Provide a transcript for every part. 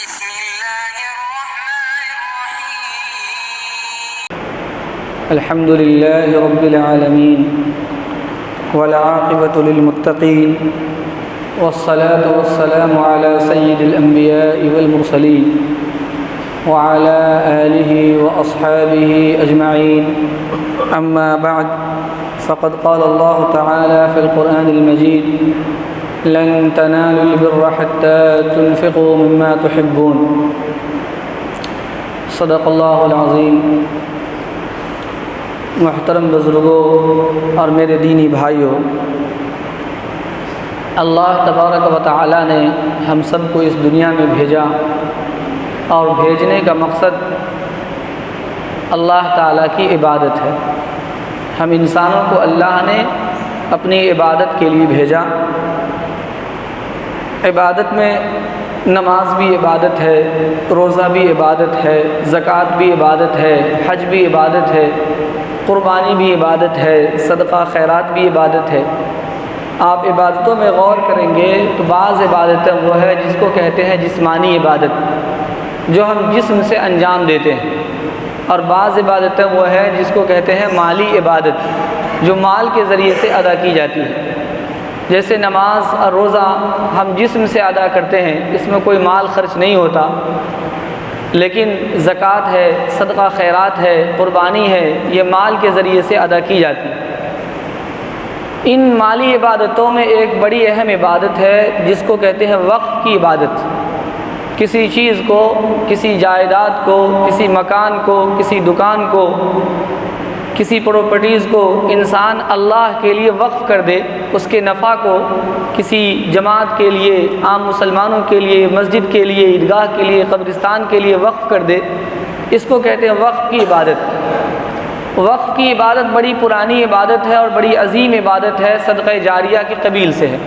بسم الله الرحمن الرحيم الحمد لله رب العالمين والعاقبة للمتقين والصلاة والسلام على سيد الأنبياء والمرسلين وعلى آله وأصحابه أجمعين أما بعد فقد قال الله تعالى في القرآن المجيد لن تنالوا البر حتى تنفقوا مما تحبون صدق اللہ العظیم۔ محترم بزرگوں اور میرے دینی بھائیوں، اللہ تبارک و تعالی نے ہم سب کو اس دنیا میں بھیجا اور بھیجنے کا مقصد اللہ تعالیٰ کی عبادت ہے۔ ہم انسانوں کو اللہ نے اپنی عبادت کے لیے بھیجا۔ عبادت میں نماز بھی عبادت ہے، روزہ بھی عبادت ہے، زکوٰۃ بھی عبادت ہے، حج بھی عبادت ہے، قربانی بھی عبادت ہے، صدقہ خیرات بھی عبادت ہے۔ آپ عبادتوں میں غور کریں گے تو بعض عبادتیں وہ ہے جس کو کہتے ہیں جسمانی عبادت، جو ہم جسم سے انجام دیتے ہیں، اور بعض عبادتیں وہ ہے جس کو کہتے ہیں مالی عبادت، جو مال کے ذریعے سے ادا کی جاتی ہے۔ جیسے نماز اور روزہ ہم جسم سے ادا کرتے ہیں، اس میں کوئی مال خرچ نہیں ہوتا، لیکن زکوٰۃ ہے، صدقہ خیرات ہے، قربانی ہے، یہ مال کے ذریعے سے ادا کی جاتی ہے۔ ان مالی عبادتوں میں ایک بڑی اہم عبادت ہے جس کو کہتے ہیں وقف کی عبادت۔ کسی چیز کو، کسی جائیداد کو، کسی مکان کو، کسی دکان کو، کسی پراپرٹیز کو انسان اللہ کے لیے وقف کر دے، اس کے نفع کو کسی جماعت کے لیے، عام مسلمانوں کے لیے، مسجد کے لیے، عیدگاہ کے لیے، قبرستان کے لیے وقف کر دے، اس کو کہتے ہیں وقف کی عبادت۔ وقف کی عبادت بڑی پرانی عبادت ہے اور بڑی عظیم عبادت ہے، صدقہ جاریہ کی قبیل سے ہے۔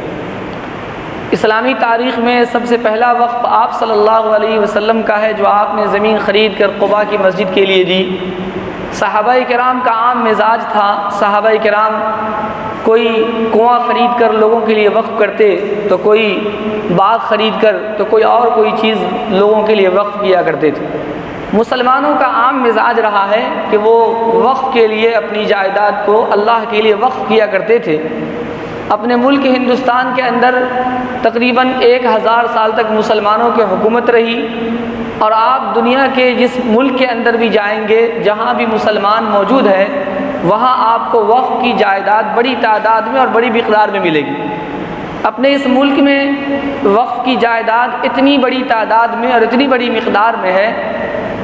اسلامی تاریخ میں سب سے پہلا وقف آپ صلی اللہ علیہ وسلم کا ہے، جو آپ نے زمین خرید کر قباء کی مسجد کے لیے دی۔ صحابہ کرام کا عام مزاج تھا، صحابہ کرام کوئی کنواں خرید کر لوگوں کے لیے وقف کرتے، تو کوئی باغ خرید کر، تو کوئی اور کوئی چیز لوگوں کے لیے وقف کیا کرتے تھے۔ مسلمانوں کا عام مزاج رہا ہے کہ وہ وقف کے لیے اپنی جائیداد کو اللہ کے لیے وقف کیا کرتے تھے۔ اپنے ملک ہندوستان کے اندر تقریباً 1000 سال تک مسلمانوں کی حکومت رہی، اور آپ دنیا کے جس ملک کے اندر بھی جائیں گے، جہاں بھی مسلمان موجود ہے، وہاں آپ کو وقف کی جائیداد بڑی تعداد میں اور بڑی مقدار میں ملے گی۔ اپنے اس ملک میں وقف کی جائیداد اتنی بڑی تعداد میں اور اتنی بڑی مقدار میں ہے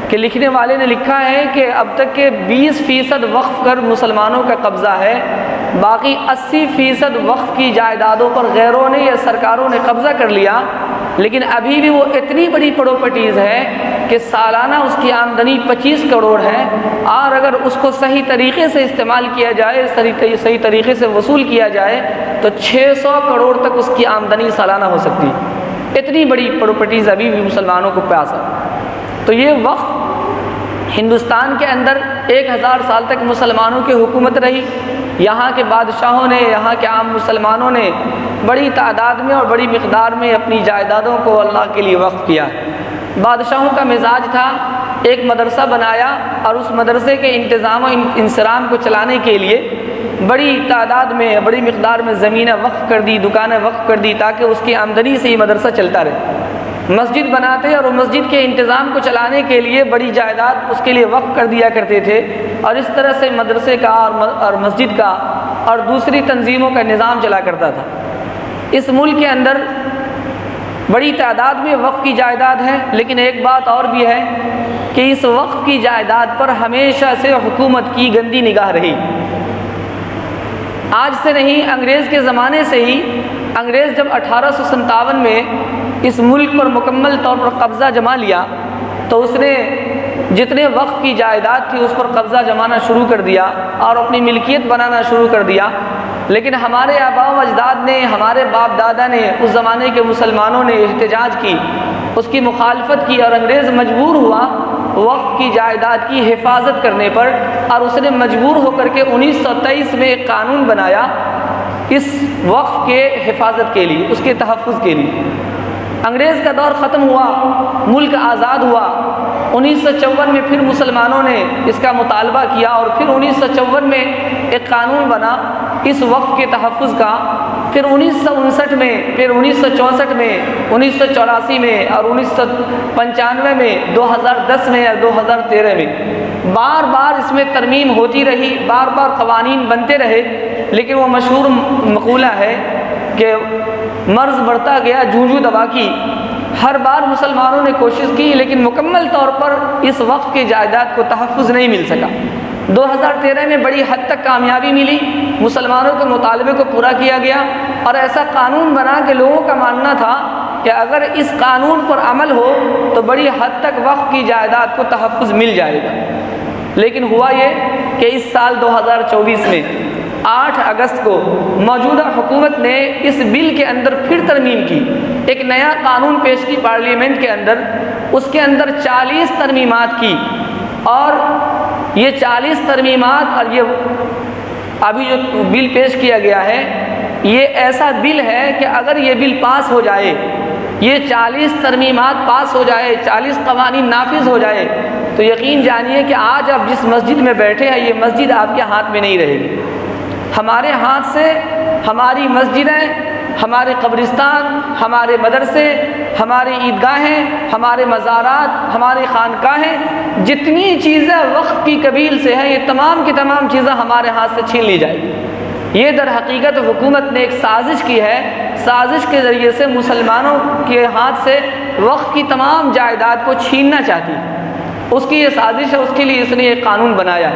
کہ لکھنے والے نے لکھا ہے کہ اب تک کے 20% وقف کر مسلمانوں کا قبضہ ہے، باقی 80% وقف کی جائیدادوں پر غیروں نے یا سرکاروں نے قبضہ کر لیا، لیکن ابھی بھی وہ اتنی بڑی پراپرٹیز ہے کہ سالانہ اس کی آمدنی 25 کروڑ ہے، اور اگر اس کو صحیح طریقے سے استعمال کیا جائے، صحیح طریقے سے وصول کیا جائے، تو 600 کروڑ تک اس کی آمدنی سالانہ ہو سکتی ہے۔ اتنی بڑی پراپرٹیز ابھی بھی مسلمانوں کو پاس ہے۔ تو یہ وقف ہندوستان کے اندر 1000 سال تک مسلمانوں کی حکومت رہی۔ یہاں کے بادشاہوں نے، یہاں کے عام مسلمانوں نے بڑی تعداد میں اور بڑی مقدار میں اپنی جائیدادوں کو اللہ کے لیے وقف کیا۔ بادشاہوں کا مزاج تھا، ایک مدرسہ بنایا اور اس مدرسے کے انتظام و انصرام کو چلانے کے لیے بڑی تعداد میں، بڑی مقدار میں زمینیں وقف کر دی، دکانیں وقف کر دی، تاکہ اس کی آمدنی سے یہ مدرسہ چلتا رہے۔ مسجد بناتے اور مسجد کے انتظام کو چلانے کے لیے بڑی جائیداد اس کے لیے وقف کر دیا کرتے تھے، اور اس طرح سے مدرسے کا اور مسجد کا اور دوسری تنظیموں کا نظام چلا کرتا تھا۔ اس ملک کے اندر بڑی تعداد میں وقف کی جائیداد ہے، لیکن ایک بات اور بھی ہے کہ اس وقف کی جائیداد پر ہمیشہ سے حکومت کی گندی نگاہ رہی۔ آج سے نہیں، انگریز کے زمانے سے ہی۔ انگریز جب 1857 میں اس ملک پر مکمل طور پر قبضہ جما لیا، تو اس نے جتنے وقف کی جائیداد تھی اس پر قبضہ جمانا شروع کر دیا اور اپنی ملکیت بنانا شروع کر دیا۔ لیکن ہمارے آباء و اجداد نے، ہمارے باپ دادا نے، اس زمانے کے مسلمانوں نے احتجاج کی، اس کی مخالفت کی، اور انگریز مجبور ہوا وقف کی جائیداد کی حفاظت کرنے پر، اور اس نے مجبور ہو کر کے 1923 میں ایک قانون بنایا اس وقف کے حفاظت کے لیے، اس کے تحفظ کے لیے۔ انگریز کا دور ختم ہوا، ملک آزاد ہوا۔ 1954 میں پھر مسلمانوں نے اس کا مطالبہ کیا اور پھر 1954 میں ایک قانون بنا اس وقف کے تحفظ کا۔ پھر 1959 میں، پھر 1964 میں، 1984 میں اور 1995 میں، 2010 میں اور 2013 میں بار بار اس میں ترمیم ہوتی رہی، بار بار قوانین بنتے رہے، لیکن وہ مشہور مقولہ ہے کہ مرض بڑھتا گیا جوں جوں دوا کی۔ ہر بار مسلمانوں نے کوشش کی لیکن مکمل طور پر اس وقف کی جائیداد کو تحفظ نہیں مل سکا۔ 2013 میں بڑی حد تک کامیابی ملی، مسلمانوں کے مطالبے کو پورا کیا گیا اور ایسا قانون بنا کہ لوگوں کا ماننا تھا کہ اگر اس قانون پر عمل ہو تو بڑی حد تک وقف کی جائیداد کو تحفظ مل جائے گا۔ لیکن ہوا یہ کہ اس سال 2024 میں 8 اگست کو موجودہ حکومت نے اس بل کے اندر پھر ترمیم کی، ایک نیا قانون پیش کی پارلیمنٹ کے اندر، اس کے اندر 40 ترمیمات کی، اور یہ 40 ترمیمات اور یہ ابھی جو بل پیش کیا گیا ہے یہ ایسا بل ہے کہ اگر یہ بل پاس ہو جائے، یہ 40 ترمیمات پاس ہو جائے، 40 قوانین نافذ ہو جائے تو یقین جانیے کہ آج آپ جس مسجد میں بیٹھے ہیں یہ مسجد آپ کے ہاتھ میں نہیں رہے گی۔ ہمارے ہاتھ سے ہماری مسجدیں، ہمارے قبرستان، ہمارے مدرسے، ہماری عیدگاہیں، ہمارے مزارات، ہماری خانقاہیں، جتنی چیزیں وقف کی قبیل سے ہیں یہ تمام کی تمام چیزیں ہمارے ہاتھ سے چھین لی جائے گی۔ یہ در حقیقت حکومت نے ایک سازش کی ہے، سازش کے ذریعے سے مسلمانوں کے ہاتھ سے وقف کی تمام جائیداد کو چھیننا چاہتی ہے۔ اس کی یہ سازش ہے، اس کے لیے اس نے ایک قانون بنایا۔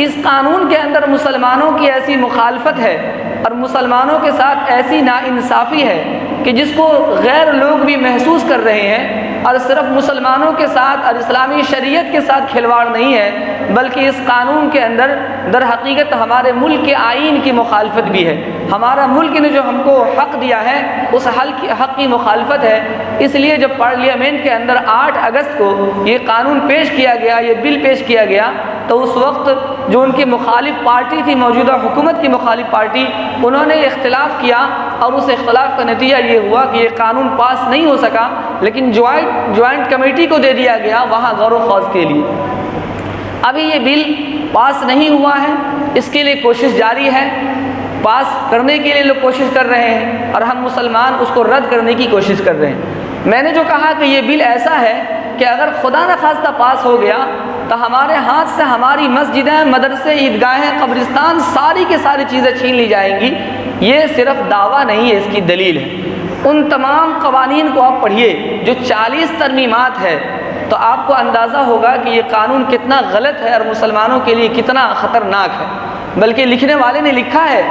اس قانون کے اندر مسلمانوں کی ایسی مخالفت ہے اور مسلمانوں کے ساتھ ایسی ناانصافی ہے کہ جس کو غیر لوگ بھی محسوس کر رہے ہیں، اور صرف مسلمانوں کے ساتھ اور اسلامی شریعت کے ساتھ کھلواڑ نہیں ہے بلکہ اس قانون کے اندر در حقیقت ہمارے ملک کے آئین کی مخالفت بھی ہے۔ ہمارا ملک نے جو ہم کو حق دیا ہے اس حق کی مخالفت ہے۔ اس لیے جب پارلیمنٹ کے اندر 8 اگست کو یہ قانون پیش کیا گیا، یہ بل پیش کیا گیا، تو اس وقت جو ان کی مخالف پارٹی تھی، موجودہ حکومت کی مخالف پارٹی، انہوں نے اختلاف کیا اور اس اختلاف کا نتیجہ یہ ہوا کہ یہ قانون پاس نہیں ہو سکا، لیکن جوائنٹ کمیٹی کو دے دیا گیا وہاں غور و خوض کے لیے۔ ابھی یہ بل پاس نہیں ہوا ہے، اس کے لیے کوشش جاری ہے، پاس کرنے کے لیے لوگ کوشش کر رہے ہیں اور ہم مسلمان اس کو رد کرنے کی کوشش کر رہے ہیں۔ میں نے جو کہا کہ یہ بل ایسا ہے کہ اگر خدا نخواستہ پاس ہو گیا تو ہمارے ہاتھ سے ہماری مسجدیں، مدرسے، عیدگاہیں، قبرستان، ساری کی ساری چیزیں چھین لی جائیں گی۔ یہ صرف دعویٰ نہیں ہے، اس کی دلیل ہے۔ ان تمام قوانین کو آپ پڑھیے جو 40 ترمیمات ہے تو آپ کو اندازہ ہوگا کہ یہ قانون کتنا غلط ہے اور مسلمانوں کے لیے کتنا خطرناک ہے۔ بلکہ لکھنے والے نے لکھا ہے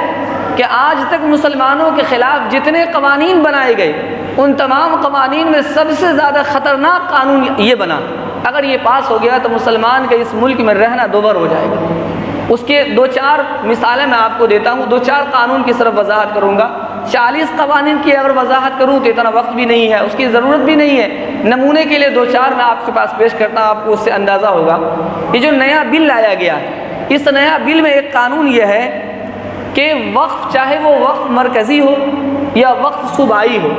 کہ آج تک مسلمانوں کے خلاف جتنے قوانین بنائے گئے ان تمام قوانین میں سب سے زیادہ خطرناک قانون یہ بنا، اگر یہ پاس ہو گیا تو مسلمان کے اس ملک میں رہنا دوبر ہو جائے گا۔ اس کے 2-4 مثالیں میں آپ کو دیتا ہوں، 2-4 قانون کی صرف وضاحت کروں گا۔ 40 قوانین کی اگر وضاحت کروں تو اتنا وقت بھی نہیں ہے، اس کی ضرورت بھی نہیں ہے۔ نمونے کے لیے 2-4 میں آپ کے پاس پیش کرتا ہوں، آپ کو اس سے اندازہ ہوگا۔ یہ جو نیا بل لایا گیا ہے، اس نیا بل میں ایک قانون یہ ہے کہ وقف، چاہے وہ وقف مرکزی ہو یا وقف صوبائی ہو،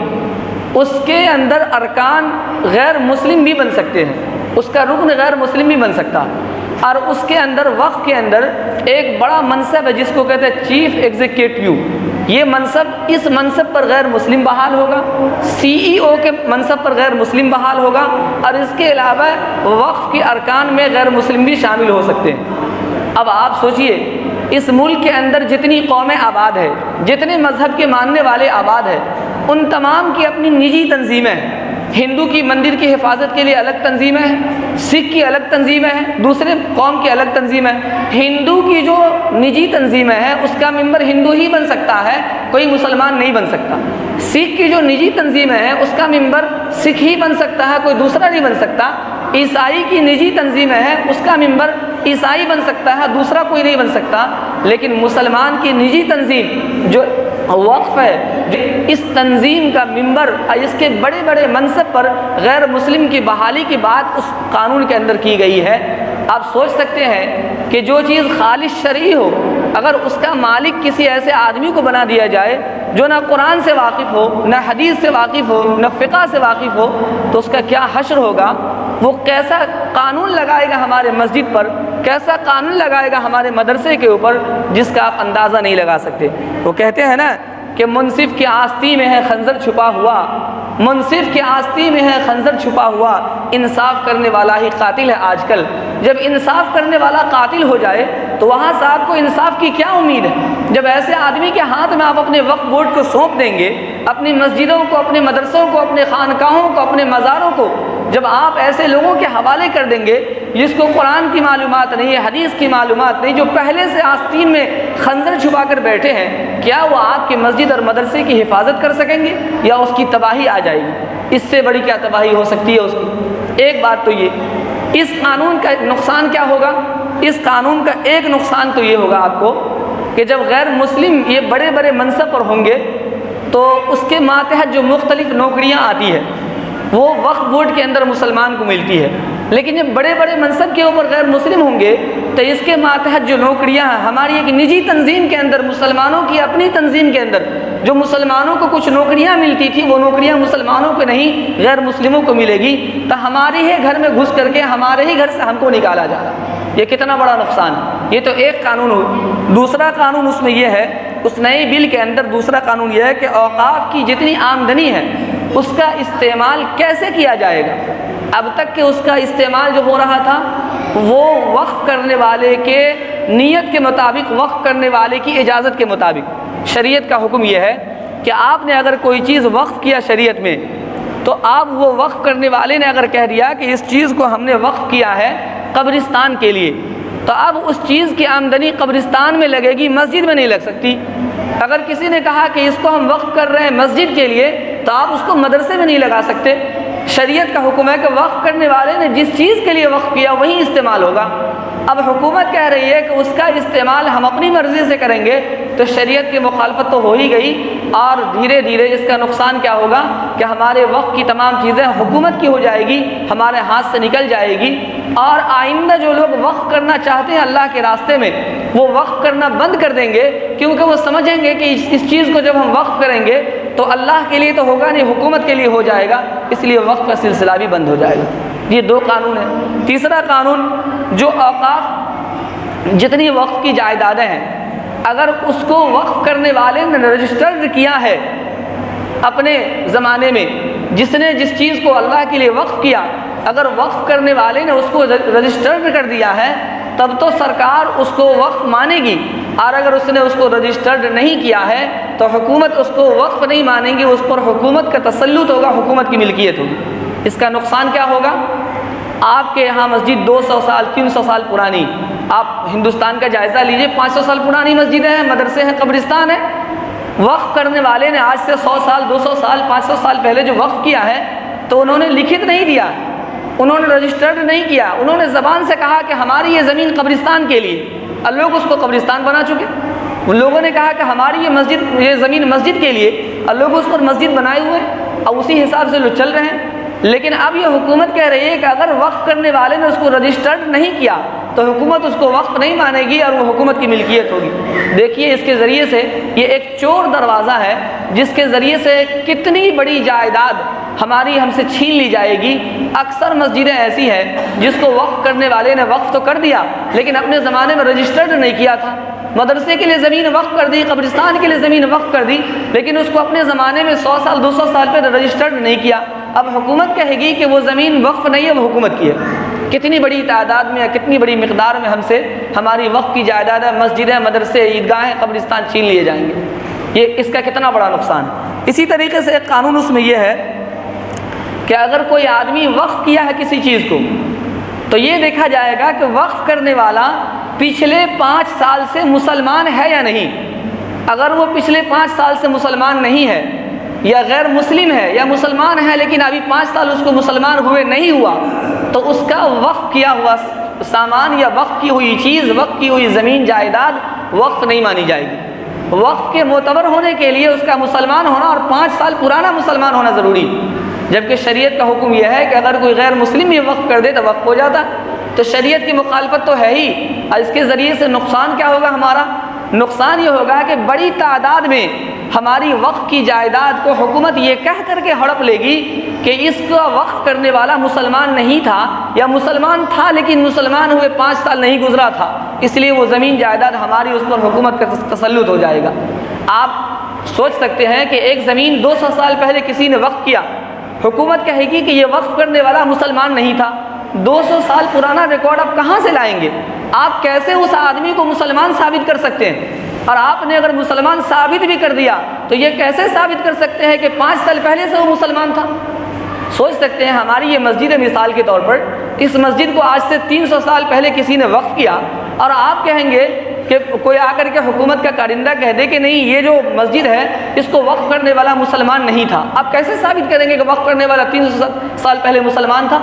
اس کے اندر ارکان غیر مسلم بھی بن سکتے ہیں، اس کا رکن غیر مسلم بھی بن سکتا ہے۔ اور اس کے اندر وقف کے اندر ایک بڑا منصب ہے جس کو کہتے ہیں چیف ایگزیکٹو۔ یہ منصب، اس منصب پر غیر مسلم بحال ہوگا، CEO کے منصب پر غیر مسلم بحال ہوگا، اور اس کے علاوہ وقف کے ارکان میں غیر مسلم بھی شامل ہو سکتے ہیں۔ اب آپ سوچئے اس ملک کے اندر جتنی قومیں آباد ہے، جتنے مذہب کے ماننے والے آباد ہیں، ان تمام کی اپنی نجی تنظیمیں ہیں۔ ہندو کی مندر کی حفاظت کے لیے الگ تنظیمیں ہیں، سکھ کی الگ تنظیمیں ہیں، دوسرے قوم کی الگ تنظیمیں ہیں۔ ہندو کی جو نجی تنظیمیں ہیں اس کا ممبر ہندو ہی بن سکتا ہے، کوئی مسلمان نہیں بن سکتا۔ سکھ کی جو نجی تنظیمیں ہیں اس کا ممبر سکھ ہی بن سکتا ہے، کوئی دوسرا نہیں بن سکتا۔ عیسائی کی نجی تنظیمیں ہیں، اس کا ممبر عیسائی بن سکتا ہے، دوسرا کوئی نہیں بن سکتا۔ لیکن مسلمان کی نجی تنظیم جو وقف ہے، جو اس تنظیم کا ممبر، اس کے بڑے بڑے منصب پر غیر مسلم کی بحالی کی بات اس قانون کے اندر کی گئی ہے۔ آپ سوچ سکتے ہیں کہ جو چیز خالص شرعی ہو، اگر اس کا مالک کسی ایسے آدمی کو بنا دیا جائے جو نہ قرآن سے واقف ہو، نہ حدیث سے واقف ہو، نہ فقہ سے واقف ہو، تو اس کا کیا حشر ہوگا؟ وہ کیسا قانون لگائے گا ہمارے مسجد پر، کیسا قانون لگائے گا ہمارے مدرسے کے اوپر، جس کا آپ اندازہ نہیں لگا سکتے۔ وہ کہتے ہیں نا کہ منصف کی آستی میں ہے خنجر چھپا ہوا، منصف کی آستی میں ہے خنجر چھپا ہوا، انصاف کرنے والا ہی قاتل ہے آج کل۔ جب انصاف کرنے والا قاتل ہو جائے تو وہاں سے آپ کو انصاف کی کیا امید ہے؟ جب ایسے آدمی کے ہاتھ میں آپ اپنے وقف بورڈ کو سونپ دیں گے، اپنی مسجدوں کو، اپنے مدرسوں کو، اپنے خانقاہوں کو، اپنے مزاروں کو جب آپ ایسے لوگوں کے حوالے کر دیں گے جس کو قرآن کی معلومات نہیں ہے، حدیث کی معلومات نہیں، جو پہلے سے آستین میں خنجر چھپا کر بیٹھے ہیں، کیا وہ آپ کی مسجد اور مدرسے کی حفاظت کر سکیں گے یا اس کی تباہی آ جائے گی؟ اس سے بڑی کیا تباہی ہو سکتی ہے اس کی؟ ایک بات تو یہ، اس قانون کا نقصان کیا ہوگا؟ اس قانون کا ایک نقصان تو یہ ہوگا آپ کو کہ جب غیر مسلم یہ بڑے بڑے منصب پر ہوں گے تو اس کے ماتحت جو مختلف نوکریاں آتی ہے وہ وقف بورڈ کے اندر مسلمان کو ملتی ہے، لیکن جب بڑے بڑے منصب کے اوپر غیر مسلم ہوں گے تو اس کے ماتحت جو نوکریاں ہیں، ہماری ایک نجی تنظیم کے اندر، مسلمانوں کی اپنی تنظیم کے اندر جو مسلمانوں کو کچھ نوکریاں ملتی تھی وہ نوکریاں مسلمانوں کو نہیں غیر مسلموں کو ملے گی، تو ہمارے ہی گھر میں گھس کر کے ہمارے ہی گھر سے ہم کو نکالا جا رہا ہے۔ یہ کتنا بڑا نقصان ہے۔ یہ تو ایک قانون ہو۔ دوسرا قانون اس میں یہ ہے، اس نئے بل کے اندر دوسرا قانون یہ ہے کہ اوقاف کی جتنی آمدنی ہے اس کا استعمال کیسے کیا جائے گا؟ اب تک کہ اس کا استعمال جو ہو رہا تھا وہ وقف کرنے والے کے نیت کے مطابق، وقف کرنے والے کی اجازت کے مطابق۔ شریعت کا حکم یہ ہے کہ آپ نے اگر کوئی چیز وقف کیا شریعت میں تو آپ وہ وقف کرنے والے نے اگر کہہ دیا کہ اس چیز کو ہم نے وقف کیا ہے قبرستان کے لیے، تو اب اس چیز کی آمدنی قبرستان میں لگے گی، مسجد میں نہیں لگ سکتی۔ اگر کسی نے کہا کہ اس کو ہم وقف کر رہے ہیں مسجد کے لیے تو آپ اس کو مدرسے میں نہیں لگا سکتے۔ شریعت کا حکم ہے کہ وقف کرنے والے نے جس چیز کے لیے وقف کیا وہی استعمال ہوگا۔ اب حکومت کہہ رہی ہے کہ اس کا استعمال ہم اپنی مرضی سے کریں گے تو شریعت کی مخالفت تو ہو ہی گئی، اور دھیرے دھیرے اس کا نقصان کیا ہوگا کہ ہمارے وقف کی تمام چیزیں حکومت کی ہو جائے گی، ہمارے ہاتھ سے نکل جائے گی، اور آئندہ جو لوگ وقف کرنا چاہتے ہیں اللہ کے راستے میں وہ وقف کرنا بند کر دیں گے، کیونکہ وہ سمجھیں گے کہ اس چیز کو جب ہم وقف کریں گے تو اللہ کے لیے تو ہوگا نہیں، حکومت کے لیے ہو جائے گا، اس لیے وقف کا سلسلہ بھی بند ہو جائے گا۔ یہ دو قانون ہیں۔ تیسرا قانون، جو اوقاف جتنی وقف کی جائیدادیں ہیں اگر اس کو وقف کرنے والے نے رجسٹرڈ کیا ہے اپنے زمانے میں، جس نے جس چیز کو اللہ کے لیے وقف کیا، اگر وقف کرنے والے نے اس کو رجسٹرڈ کر دیا ہے تب تو سرکار اس کو وقف مانے گی، اور اگر اس نے اس کو رجسٹرڈ نہیں کیا ہے تو حکومت اس کو وقف نہیں مانے گی، اس پر حکومت کا تسلط ہوگا، حکومت کی ملکیت ہوگی۔ اس کا نقصان کیا ہوگا؟ آپ کے یہاں مسجد 200 سال 300 سال پرانی، آپ ہندوستان کا جائزہ لیجئے، 500 سال پرانی مسجدیں ہیں، مدرسے ہیں، قبرستان ہیں۔ وقف کرنے والے نے آج سے 100 سال 200 سال 500 سال پہلے جو وقف کیا ہے تو انہوں نے لکھت نہیں دیا، انہوں نے رجسٹرڈ نہیں کیا، انہوں نے زبان سے کہا کہ ہماری یہ زمین قبرستان کے لیے، اور لوگ اس کو قبرستان بنا چکے۔ ان لوگوں نے کہا کہ ہماری یہ زمین مسجد کے لیے، اور لوگ اس پر مسجد بنائے ہوئے ہیں اور اسی حساب سے لوگ چل رہے ہیں۔ لیکن اب یہ حکومت کہہ رہی ہے کہ اگر وقف کرنے والے نے اس کو رجسٹرڈ نہیں کیا تو حکومت اس کو وقف نہیں مانے گی اور وہ حکومت کی ملکیت ہوگی۔ دیکھیے اس کے ذریعے سے یہ ایک چور دروازہ ہے جس کے ذریعے سے کتنی بڑی جائیداد ہماری ہم سے چھین لی جائے گی۔ اکثر مسجدیں ایسی ہیں جس کو وقف کرنے والے نے وقف تو کر دیا لیکن اپنے زمانے میں رجسٹرڈ نہیں کیا تھا، مدرسے کے لیے زمین وقف کر دی، قبرستان کے لیے زمین وقف کر دی، لیکن اس کو اپنے زمانے میں 100 سال 200 سال پہ رجسٹرڈ نہیں کیا۔ اب حکومت کہے گی کہ وہ زمین وقف نہیں ہے، وہ حکومت کی ہے۔ کتنی بڑی تعداد میں، کتنی بڑی مقدار میں ہم سے ہماری وقف کی جائیداد ہے، مسجدیں، مدرسے، عیدگاہیں، قبرستان چھین لیے جائیں گے۔ یہ اس کا کتنا بڑا نقصان ہے۔ اسی طریقے سے ایک قانون اس میں یہ ہے کہ اگر کوئی آدمی وقف کیا ہے کسی چیز کو تو یہ دیکھا جائے گا کہ وقف کرنے والا پچھلے 5 سال سے مسلمان ہے یا نہیں۔ اگر وہ پچھلے 5 سال سے مسلمان نہیں ہے یا غیر مسلم ہے یا مسلمان ہے لیکن ابھی 5 سال اس کو مسلمان ہوئے نہیں ہوا تو اس کا وقف کیا ہوا سامان یا وقف کی ہوئی چیز، وقف کی ہوئی زمین جائیداد وقف نہیں مانی جائے گی۔ وقف کے معتبر ہونے کے لیے اس کا مسلمان ہونا اور 5 سال پرانا مسلمان ہونا ضروری، جبکہ شریعت کا حکم یہ ہے کہ اگر کوئی غیر مسلم یہ وقف کر دے تو وقف ہو جاتا۔ تو شریعت کی مخالفت تو ہے ہی، اور اس کے ذریعے سے نقصان کیا ہوگا ہمارا؟ نقصان یہ ہوگا کہ بڑی تعداد میں ہماری وقف کی جائیداد کو حکومت یہ کہہ کر کے ہڑپ لے گی کہ اس کو وقف کرنے والا مسلمان نہیں تھا، یا مسلمان تھا لیکن مسلمان ہوئے 5 سال نہیں گزرا تھا، اس لیے وہ زمین جائیداد ہماری اس پر حکومت کا تسلط ہو جائے گا۔ آپ سوچ سکتے ہیں کہ ایک زمین 200 سال پہلے کسی نے وقف کیا، حکومت کہے گی کہ یہ وقف کرنے والا مسلمان نہیں تھا۔ 200 سال پرانا ریکارڈ آپ کہاں سے لائیں گے؟ آپ کیسے اس آدمی کو مسلمان ثابت کر سکتے ہیں؟ اور آپ نے اگر مسلمان ثابت بھی کر دیا تو یہ کیسے ثابت کر سکتے ہیں کہ 5 سال پہلے سے وہ مسلمان تھا؟ سوچ سکتے ہیں ہماری یہ مسجد ہے، مثال کے طور پر اس مسجد کو آج سے 300 سال پہلے کسی نے وقف کیا، اور آپ کہیں گے کہ کوئی آ کر کے حکومت کا کارندہ کہہ دے کہ نہیں یہ جو مسجد ہے اس کو وقف کرنے والا مسلمان نہیں تھا، آپ کیسے ثابت کریں گے کہ وقف کرنے والا 300 سال پہلے مسلمان تھا؟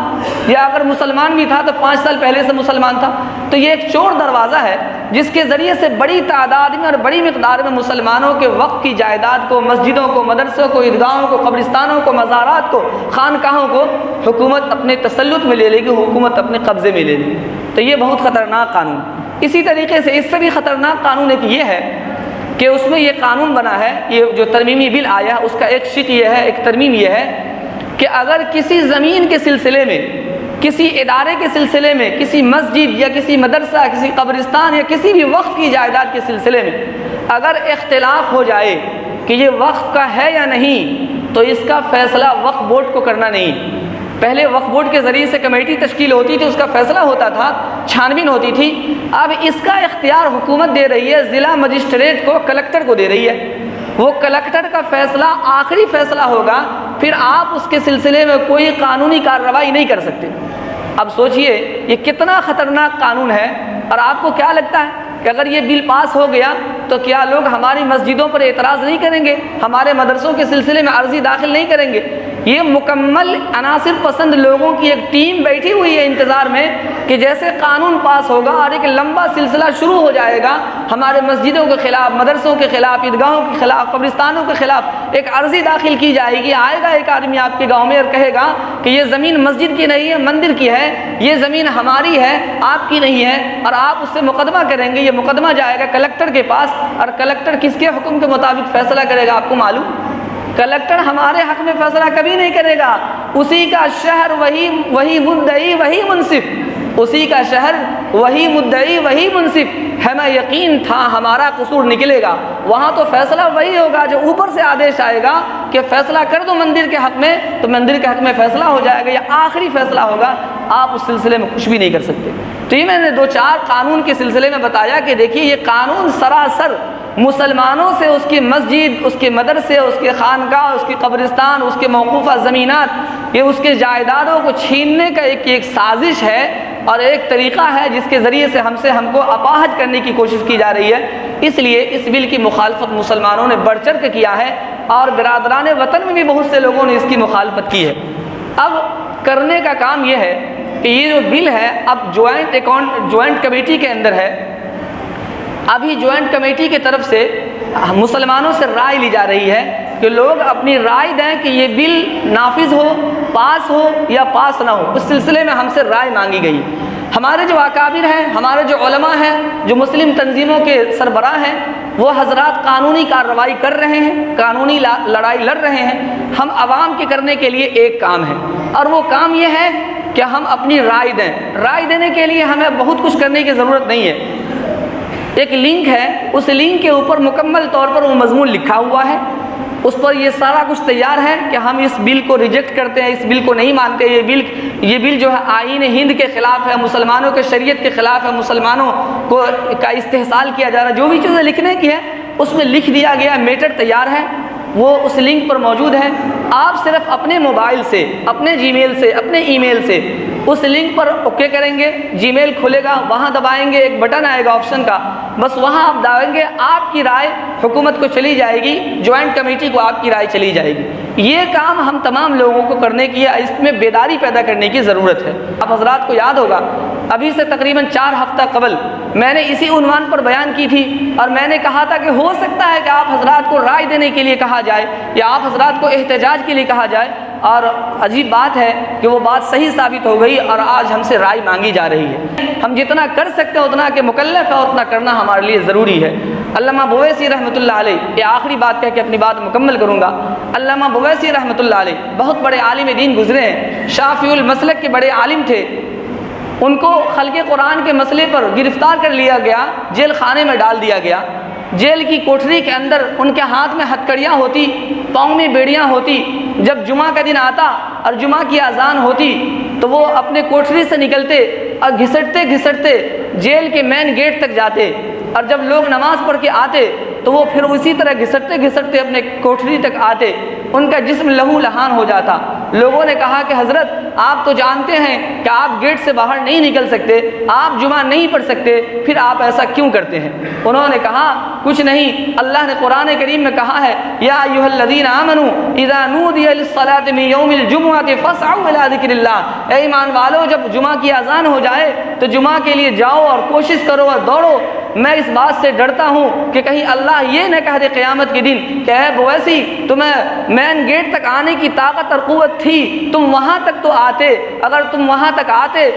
یا اگر مسلمان بھی تھا تو 5 سال پہلے سے مسلمان تھا؟ تو یہ ایک چور دروازہ ہے جس کے ذریعے سے بڑی تعداد میں اور بڑی مقدار میں مسلمانوں کے وقف کی جائیداد کو، مسجدوں کو، مدرسوں کو، عیدگاہوں کو، قبرستانوں کو، مزارات کو، خانقاہوں کو حکومت اپنے تسلط میں لے لے گی، حکومت اپنے قبضے میں لے لے گی۔ تو یہ بہت خطرناک قانون۔ اسی طریقے سے اس سے بھی خطرناک قانون ایک یہ ہے کہ اس میں یہ قانون بنا ہے، یہ جو ترمیمی بل آیا اس کا ایک شق یہ ہے، ایک ترمیم یہ ہے کہ اگر کسی زمین کے سلسلے میں، کسی ادارے کے سلسلے میں، کسی مسجد یا کسی مدرسہ، کسی قبرستان یا کسی بھی وقف کی جائیداد کے سلسلے میں اگر اختلاف ہو جائے کہ یہ وقف کا ہے یا نہیں، تو اس کا فیصلہ وقف بورڈ کو کرنا نہیں۔ پہلے وقف بورڈ کے ذریعے سے کمیٹی تشکیل ہوتی تھی، اس کا فیصلہ ہوتا تھا، چھانبین ہوتی تھی۔ اب اس کا اختیار حکومت دے رہی ہے، ضلع مجسٹریٹ کو، کلکٹر کو دے رہی ہے۔ وہ کلکٹر کا فیصلہ آخری فیصلہ ہوگا، پھر آپ اس کے سلسلے میں کوئی قانونی کارروائی نہیں کر سکتے۔ اب سوچئے یہ کتنا خطرناک قانون ہے، اور آپ کو کیا لگتا ہے کہ اگر یہ بل پاس ہو گیا تو کیا لوگ ہماری مسجدوں پر اعتراض نہیں کریں گے، ہمارے مدرسوں کے سلسلے میں عرضی داخل نہیں کریں گے؟ یہ مکمل عناصر پسند لوگوں کی ایک ٹیم بیٹھی ہوئی ہے انتظار میں کہ جیسے قانون پاس ہوگا اور ایک لمبا سلسلہ شروع ہو جائے گا ہمارے مسجدوں کے خلاف، مدرسوں کے خلاف، عیدگاہوں کے خلاف، قبرستانوں کے خلاف ایک عرضی داخل کی جائے گی۔ آئے گا ایک آدمی آپ کے گاؤں میں اور کہے گا کہ یہ زمین مسجد کی نہیں ہے، مندر کی ہے، یہ زمین ہماری ہے، آپ کی نہیں ہے، اور آپ اس سے مقدمہ کریں گے۔ یہ مقدمہ جائے گا کلکٹر کے پاس، اور کلکٹر کس کے حکم کے مطابق فیصلہ کرے گا آپ کو معلوم؟ کلکٹر ہمارے حق میں فیصلہ کبھی نہیں کرے گا، اسی کا شہر وہی مدعی وہی منصف، اسی کا شہر وہی مدعی وہی منصف۔ ہمیں یقین تھا ہمارا قصور نکلے گا، وہاں تو فیصلہ وہی ہوگا جو اوپر سے آدیش آئے گا کہ فیصلہ کر دو مندر کے حق میں، تو مندر کے حق میں فیصلہ ہو جائے گا، یہ آخری فیصلہ ہوگا، آپ اس سلسلے میں کچھ بھی نہیں کر سکتے۔ تو یہ میں نے 2-4 قانون کے سلسلے میں بتایا کہ دیکھیے یہ قانون سراسر مسلمانوں سے، اس کی مسجد، اس کے مدرسے، اس کے خانقاہ، اس کی قبرستان، اس کے موقوفہ زمینات، یہ اس کے جائیدادوں کو چھیننے کا ایک سازش ہے، اور ایک طریقہ ہے جس کے ذریعے سے ہم کو اپاہج کرنے کی کوشش کی جا رہی ہے۔ اس لیے اس بل کی مخالفت مسلمانوں نے بڑھ چڑھ کے کیا ہے، اور برادران وطن میں بھی بہت سے لوگوں نے اس کی مخالفت کی ہے۔ اب کرنے کا کام یہ ہے کہ یہ جو بل ہے اب جوائنٹ کمیٹی کے اندر ہے، ابھی جوائنٹ کمیٹی کی طرف سے مسلمانوں سے رائے لی جا رہی ہے کہ لوگ اپنی رائے دیں کہ یہ بل نافذ ہو، پاس ہو یا پاس نہ ہو۔ اس سلسلے میں ہم سے رائے مانگی گئی۔ ہمارے جو اکابر ہیں، ہمارے جو علماء ہیں، جو مسلم تنظیموں کے سربراہ ہیں، وہ حضرات قانونی کارروائی کر رہے ہیں، قانونی لڑائی لڑ رہے ہیں۔ ہم عوام کے کرنے کے لیے ایک کام ہے، اور وہ کام یہ ہے کہ ہم اپنی رائے دیں۔ رائے دینے کے لیے ہمیں بہت کچھ کرنے کی ضرورت نہیں ہے۔ ایک لنک ہے، اس لنک کے اوپر مکمل طور پر وہ مضمون لکھا ہوا ہے، اس پر یہ سارا کچھ تیار ہے کہ ہم اس بل کو ریجیکٹ کرتے ہیں، اس بل کو نہیں مانتے، یہ بل جو ہے آئین ہند کے خلاف ہے، مسلمانوں کے شریعت کے خلاف ہے، مسلمانوں کا استحصال کیا جا رہا ہے۔ جو بھی چیزیں لکھنے کی ہے اس میں لکھ دیا گیا، میٹر تیار ہے، وہ اس لنک پر موجود ہے۔ آپ صرف اپنے موبائل سے، اپنے جی میل سے، اپنے ای میل سے اس لنک پر اوکے کریں گے، جی میل کھلے گا، وہاں دبائیں گے، ایک بٹن آئے گا آپشن کا، بس وہاں آپ دبائیں گے، آپ کی رائے حکومت کو چلی جائے گی، جوائنٹ کمیٹی کو آپ کی رائے چلی جائے گی۔ یہ کام ہم تمام لوگوں کو کرنے کی ہے، اس میں بیداری پیدا کرنے کی ضرورت ہے۔ آپ حضرات کو یاد ہوگا ابھی سے تقریباً 4 ہفتہ قبل میں نے اسی عنوان پر بیان کی تھی، اور میں نے کہا تھا کہ ہو سکتا ہے کہ آپ حضرات کو رائے دینے کے لیے کہا جائے یا آپ حضرات کو احتجاج کے لیے کہا جائے، اور عجیب بات ہے کہ وہ بات صحیح ثابت ہو گئی، اور آج ہم سے رائے مانگی جا رہی ہے۔ ہم جتنا کر سکتے ہیں اتنا کہ مکلف ہے، اتنا کرنا ہمارے لیے ضروری ہے۔ علامہ بویسی رحمۃ اللہ علیہ، یہ آخری بات کہہ کے اپنی بات مکمل کروں گا، علامہ بویسی رحمۃ اللہ علیہ بہت بڑے عالم دین گزرے ہیں، شافعی المسلک کے بڑے عالم تھے۔ ان کو خلق قرآن کے مسئلے پر گرفتار کر لیا گیا، جیل خانے میں ڈال دیا گیا۔ جیل کی کوٹری کے اندر ان کے ہاتھ میں ہتھکڑیاں ہوتی، پاؤں میں بیڑیاں ہوتی۔ جب جمعہ کا دن آتا اور جمعہ کی اذان ہوتی تو وہ اپنے کوٹری سے نکلتے اور گھسٹتے گھسٹتے جیل کے مین گیٹ تک جاتے، اور جب لوگ نماز پڑھ کے آتے تو وہ پھر اسی طرح گھسٹتے گھسٹتے اپنے کوٹری تک آتے۔ ان کا جسم لہو لہان ہو جاتا۔ لوگوں نے کہا کہ حضرت آپ تو جانتے ہیں کہ آپ گیٹ سے باہر نہیں نکل سکتے، آپ جمعہ نہیں پڑھ سکتے، پھر آپ ایسا کیوں کرتے ہیں؟ انہوں نے کہا کچھ نہیں، اللہ نے قرآن کریم میں کہا ہے یا ایھا الذین آمنوا اذا نودی للصلاۃ من یوم الجمعۃ فاسعوا الی ذکر اللہ، اے ایمان والو جب جمعہ کی اذان ہو جائے تو جمعہ کے لیے جاؤ اور کوشش کرو اور دوڑو۔ میں اس بات سے ڈرتا ہوں کہ کہیں اللہ یہ نہ کہہ دے قیامت کے دن کہ اے بویسی تمہیں مین گیٹ تک آنے کی طاقت اور قوت تھی، تم وہاں تک تو آتے، اگر تم وہاں تک آتے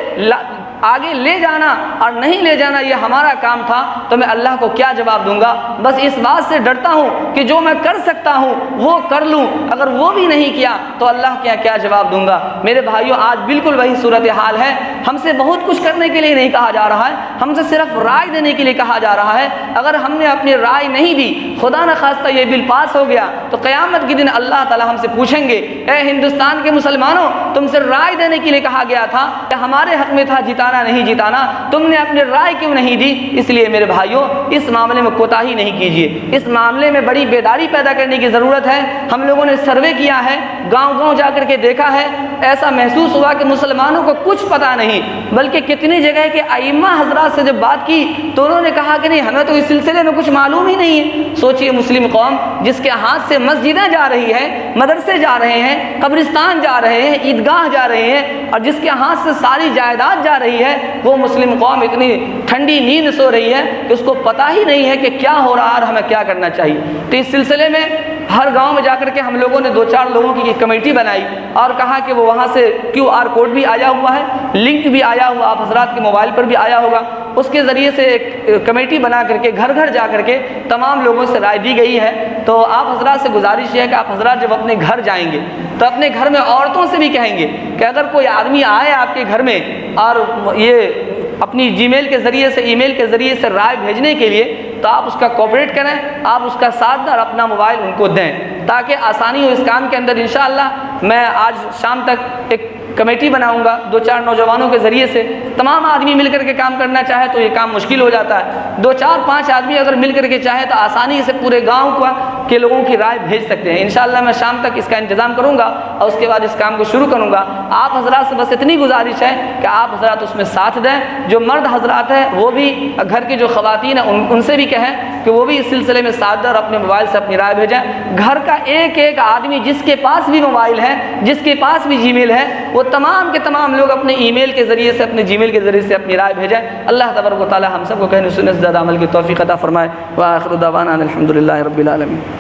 آگے لے جانا اور نہیں لے جانا یہ ہمارا کام تھا، تو میں اللہ کو کیا جواب دوں گا؟ بس اس بات سے ڈرتا ہوں کہ جو میں کر سکتا ہوں وہ کر لوں، اگر وہ بھی نہیں کیا تو اللہ کیا جواب دوں گا؟ میرے بھائیوں آج بالکل وہی صورتحال ہے۔ ہم سے بہت کچھ کرنے کے لیے نہیں کہا جا رہا ہے، ہم سے صرف رائے دینے کے لیے کہا جا رہا ہے۔ اگر ہم نے اپنی رائے نہیں دی، خدا نخواستہ یہ بل پاس ہو گیا تو قیامت کے دن اللہ تعالی ہم سے پوچھیں گے اے ہندوستان کے مسلمانوں تم سے رائے دینے کے لیے کہا گیا تھا کہ ہمارے حق میں تھا جتانا نہیں جتانا، تم نے اپنی رائے کیوں نہیں دی؟ اس لیے میرے بھائیوں اس معاملے میں کوتاہی نہیں کیجیے، اس معاملے میں بڑی بیداری پیدا کرنے کی ضرورت ہے۔ ہم لوگوں نے سروے کیا ہے، گاؤں گاؤں جا کر کے دیکھا ہے، ایسا محسوس ہوا کہ مسلمانوں کو کچھ پتہ نہیں، بلکہ کتنی جگہ کے ائمہ حضرات سے جب بات کی تو انہوں نے کہا کہ نہیں ہمیں تو اس سلسلے میں کچھ معلوم ہی نہیں ہے۔ سوچئے مسلم قوم جس کے ہاتھ سے مسجدیں جا رہی ہے، مدرسے جا رہے ہیں، قبرستان جا رہے ہیں، عیدگاہ جا رہے ہیں، اور جس کے ہاتھ سے ساری جائیداد جا رہی ہے، وہ مسلم قوم اتنی ٹھنڈی نیند سو رہی ہے کہ اس کو پتہ ہی نہیں ہے کہ کیا ہو رہا ہے اور ہمیں کیا کرنا چاہیے۔ تو اس سلسلے میں ہر گاؤں میں جا کر کے ہم لوگوں نے 2-4 لوگوں کی ایک کمیٹی بنائی اور کہا کہ وہ وہاں سے QR کوڈ بھی آیا ہوا ہے، لنک بھی آیا ہوا، آپ حضرات کے موبائل پر بھی آیا ہوگا، اس کے ذریعے سے ایک کمیٹی بنا کر کے گھر گھر جا کر کے تمام لوگوں سے رائے دی گئی ہے۔ تو آپ حضرات سے گزارش ہے کہ آپ حضرات جب اپنے گھر جائیں گے تو اپنے گھر میں عورتوں سے بھی کہیں گے کہ اگر کوئی آدمی آئے آپ کے گھر میں اور یہ اپنی جی میل کے ذریعے سے ای میل کے ذریعے سے رائے بھیجنے کے لیے، تو آپ اس کا کوآپریٹ کریں، آپ اس کا ساتھ دیں اور اپنا موبائل ان کو دیں تاکہ آسانی ہو اس کام کے اندر۔ انشاءاللہ میں آج شام تک ایک کمیٹی بناؤں گا 2-4 نوجوانوں کے ذریعے سے، تمام آدمی مل کر کے کام کرنا چاہے تو یہ کام مشکل ہو جاتا ہے، 2-4-5 آدمی اگر مل کر کے چاہے تو آسانی سے پورے گاؤں کے لوگوں کی رائے بھیج سکتے ہیں۔ انشاءاللہ میں شام تک اس کا انتظام کروں گا اور اس کے بعد اس کام کو شروع کروں گا۔ آپ حضرات سے بس اتنی گزارش ہے کہ آپ حضرات اس میں ساتھ دیں، جو مرد حضرات ہیں وہ بھی، گھر کی جو خواتین ہیں ان سے بھی کہیں کہ وہ بھی اس سلسلے میں ساتھ دیں اور اپنے موبائل سے اپنی رائے بھیجیں۔ گھر کا ایک آدمی جس کے پاس بھی موبائل ہے، جس کے پاس بھی جی میل ہے، وہ تمام کے تمام لوگ اپنے ای میل کے ذریعے سے، اپنے جی میل کے ذریعے سے اپنی رائے بھیجیں۔ اللہ تبارک و تعالی ہم سب کو کہنے سننے سے زیادہ عمل کی توفیق عطا فرمائے۔ وآخر دعوانا الحمدللہ رب العالمین۔